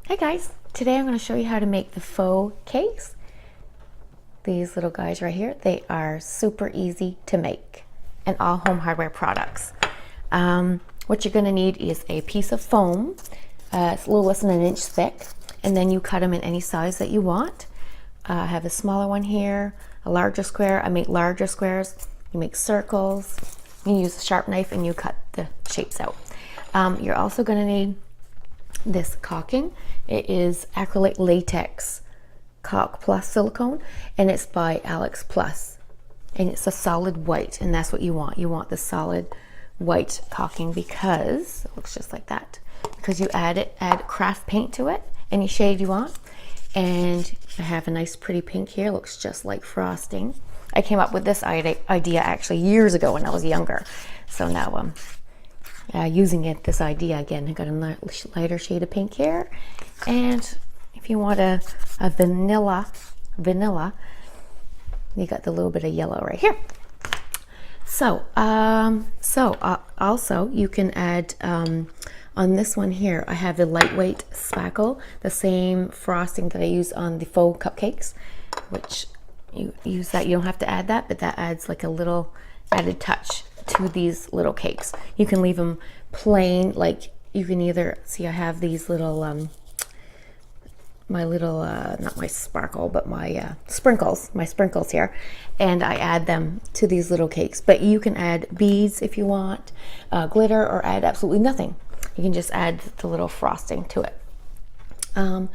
Hi guys, today I'm going to show you how to make the faux cakes. These little guys right here, they are super easy to make and all home hardware products. What you're going to need is a piece of foam. It's a little less than an inch thick, and then you cut them in any size that you want. I have a smaller one here, a larger square. I make larger squares. You make circles. You use a sharp knife and you cut the shapes out. You're also going to need this caulking. It is acrylic latex caulk plus silicone, and it's by Alex Plus, and it's a solid white, and that's what you want. You want the solid white caulking because it looks just like that, because you add craft paint to it, any shade you want. And I have a nice pretty pink here, looks just like frosting. I came up with this idea actually years ago when I was younger, so now using this idea again. I got a lighter shade of pink here, and if you want a vanilla, you got the little bit of yellow right here. So also you can add on this one here, I have the lightweight spackle, the same frosting that I use on the faux cupcakes, which you use that. You don't have to add that, but that adds like a little added touch to these little cakes. You can leave them plain, like you can either see I have these little my little not my sparkle but my sprinkles here, and I add them to these little cakes. But you can add beads if you want, glitter, or add absolutely nothing. You can just add the little frosting to it. And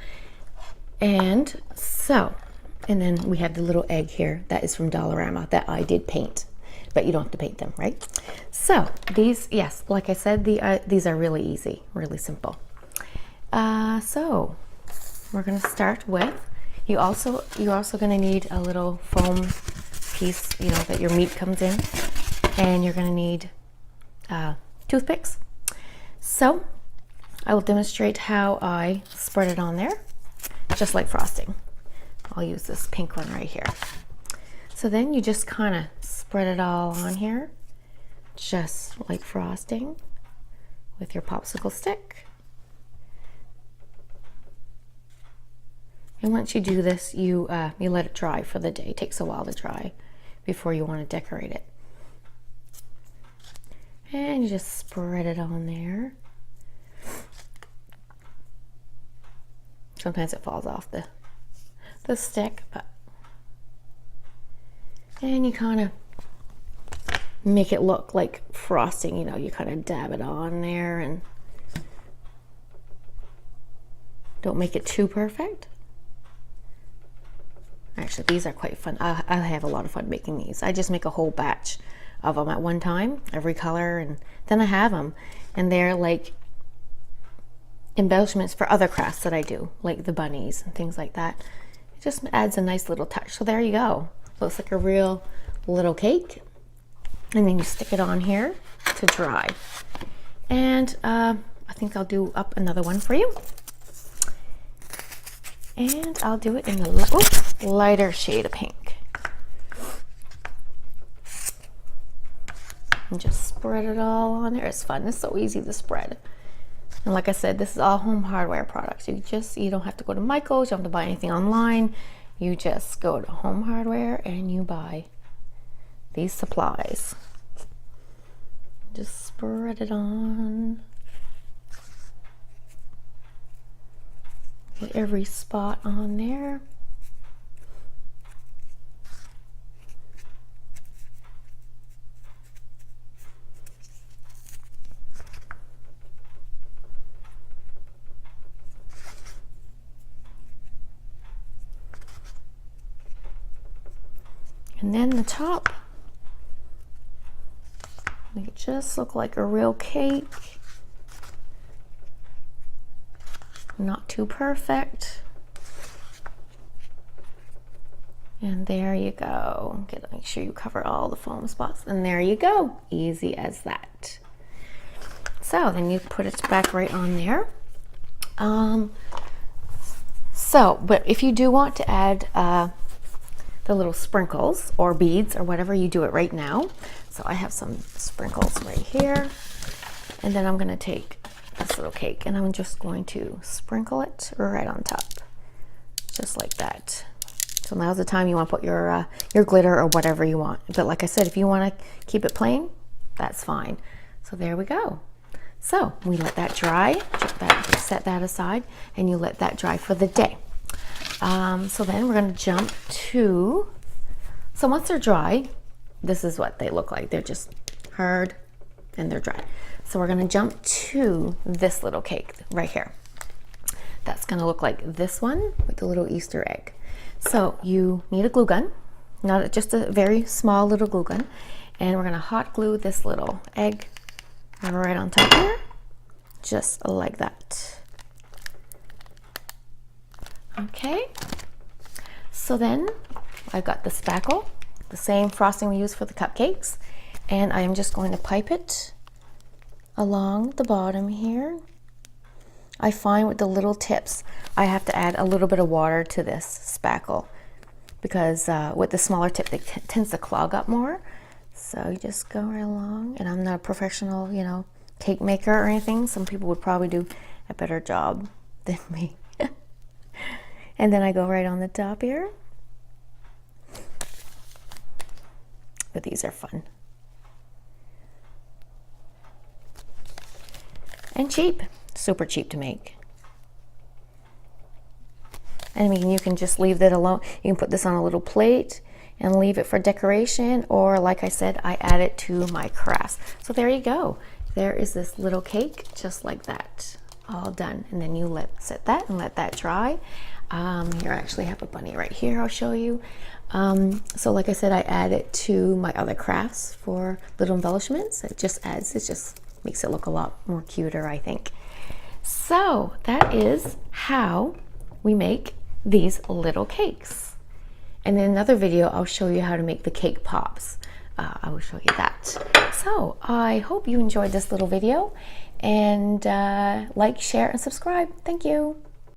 then we have the little egg here that is from Dollarama that I did paint, but you don't have to paint them, right? So these, yes, like I said, these are really easy, really simple. So we're going to start with, you're also going to need a little foam piece, that your meat comes in, and you're going to need toothpicks. So I will demonstrate how I spread it on there, just like frosting. I'll use this pink one right here. So then you just kind of spread it all on here, just like frosting, with your popsicle stick. And once you do this, you let it dry for the day. It takes a while to dry before you want to decorate it. And you just spread it on there. Sometimes it falls off the stick, but and you kind of make it look like frosting. You kind of dab it on there, and don't make it too perfect. Actually, these are quite fun. I have a lot of fun making these. I just make a whole batch of them at one time, every color, and then I have them, and they're like embellishments for other crafts that I do, like the bunnies and things like that. It just adds a nice little touch. So there you go. Looks like a real little cake. And then you stick it on here to dry. And I think I'll do up another one for you. And I'll do it in the lighter shade of pink. And just spread it all on there. It's fun. It's so easy to spread. And like I said, this is all home hardware products. You don't have to go to Michael's, you don't have to buy anything online. You just go to Home Hardware and you buy these supplies. Just spread it on. Get every spot on there. And then the top, make it just look like a real cake. Not too perfect. And there you go. Make sure you cover all the foam spots. And there you go. Easy as that. So then you put it back right on there. But if you do want to add the little sprinkles or beads or whatever, you do it right now. So I have some sprinkles right here, and then I'm going to take this little cake, and I'm just going to sprinkle it right on top, just like that. So now's the time you want to put your glitter or whatever you want. But like I said, if you want to keep it plain, that's fine. So there we go. So we let that dry, set that aside, and you let that dry for the day. So then we're going to jump to, so once they're dry, this is what they look like. They're just hard and they're dry. So we're going to jump to this little cake right here. That's going to look like this one with the little Easter egg. So you need a glue gun, not just a very small little glue gun, and we're going to hot glue this little egg right on top here, just like that. Okay, so then I've got the spackle, the same frosting we use for the cupcakes, and I am just going to pipe it along the bottom here. I find with the little tips, I have to add a little bit of water to this spackle because with the smaller tip, it tends to clog up more. So you just go right along, and I'm not a professional, you know, cake maker or anything. Some people would probably do a better job than me. And then I go right on the top here. But these are fun. And cheap, super cheap to make. I mean, you can just leave that alone. You can put this on a little plate and leave it for decoration, or like I said, I add it to my crafts. So there you go. There is this little cake just like that, all done. And then you set that and let that dry. Here I actually have a bunny right here, I'll show you. So like I said, I add it to my other crafts for little embellishments. It just makes it look a lot more cuter, I think. So that is how we make these little cakes. And in another video, I'll show you how to make the cake pops. I will show you that. So I hope you enjoyed this little video, and like, share, and subscribe. Thank you.